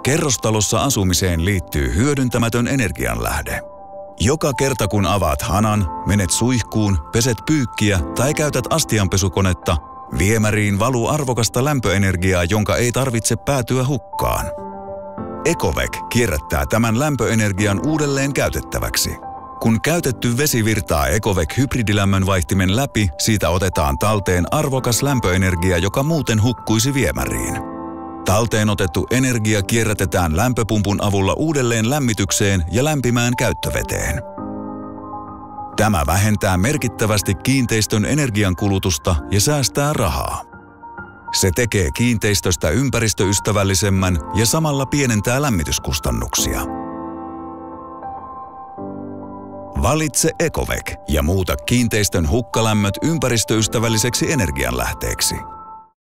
Kerrostalossa asumiseen liittyy hyödyntämätön energianlähde. Joka kerta kun avaat hanan, menet suihkuun, peset pyykkiä tai käytät astianpesukonetta, viemäriin valuu arvokasta lämpöenergiaa, jonka ei tarvitse päätyä hukkaan. Ecovec kierrättää tämän lämpöenergian uudelleen käytettäväksi. Kun käytetty vesi virtaa Ecovec hybridilämmön vaihtimen läpi, siitä otetaan talteen arvokas lämpöenergia, joka muuten hukkuisi viemäriin. Talteen otettu energia kierrätetään lämpöpumpun avulla uudelleen lämmitykseen ja lämpimään käyttöveteen. Tämä vähentää merkittävästi kiinteistön energiankulutusta ja säästää rahaa. Se tekee kiinteistöstä ympäristöystävällisemmän ja samalla pienentää lämmityskustannuksia. Valitse Ecovec ja muuta kiinteistön hukkalämmöt ympäristöystävälliseksi energianlähteeksi.